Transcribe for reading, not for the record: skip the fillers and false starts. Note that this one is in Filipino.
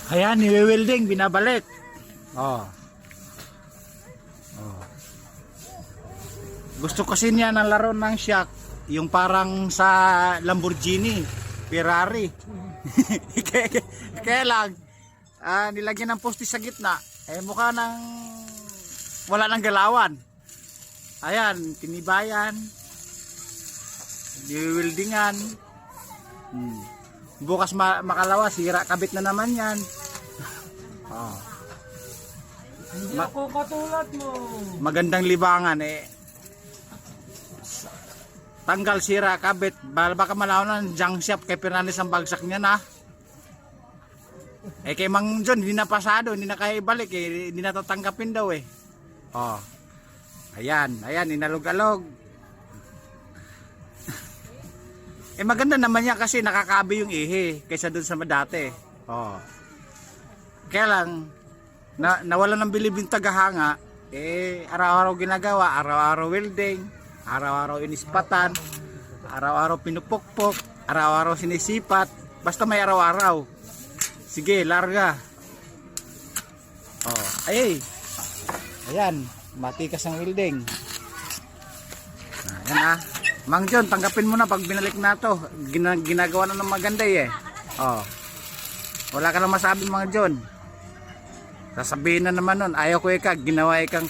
Ayan, ni-welding, binabalik. Oh. Oh. Gusto kasi niya ng laro ng shock, yung parang sa Lamborghini, Ferrari. Kaya lang, nilagyan ng poste sa gitna, mukha ng wala nang galawan. Ayan, tinibayan, ni-weldingan. Bukas makalawa, sira, kabit na naman yan. Oh. Hindi ako katulad mo. Magandang libangan tanggal, sira, kabit. Baka malaw ng junk shop kay Fernandez ang bagsak niya na. Kay Mang John hindi na pasado, hindi na kaya ibalik hindi na tatanggapin daw Oh. Ayan, inalog-alog. Maganda naman yan kasi nakakabi yung ihi kaysa dun sa dati. Oh. Kaya lang nawala ng bilib yung tagahanga, araw-araw ginagawa, araw-araw welding, araw-araw inispatan, araw-araw pinupukpok, araw-araw sinisipat, basta may araw-araw. Sige, larga. Oh, ayan, matikas ang welding. Ayan Mang John, tanggapin mo na pag binalik na to. Ginagawa na ng maganda Oh. Wala ka na masabi, Mang John. Sasabihin na naman nun, ayaw ko ginawa ikang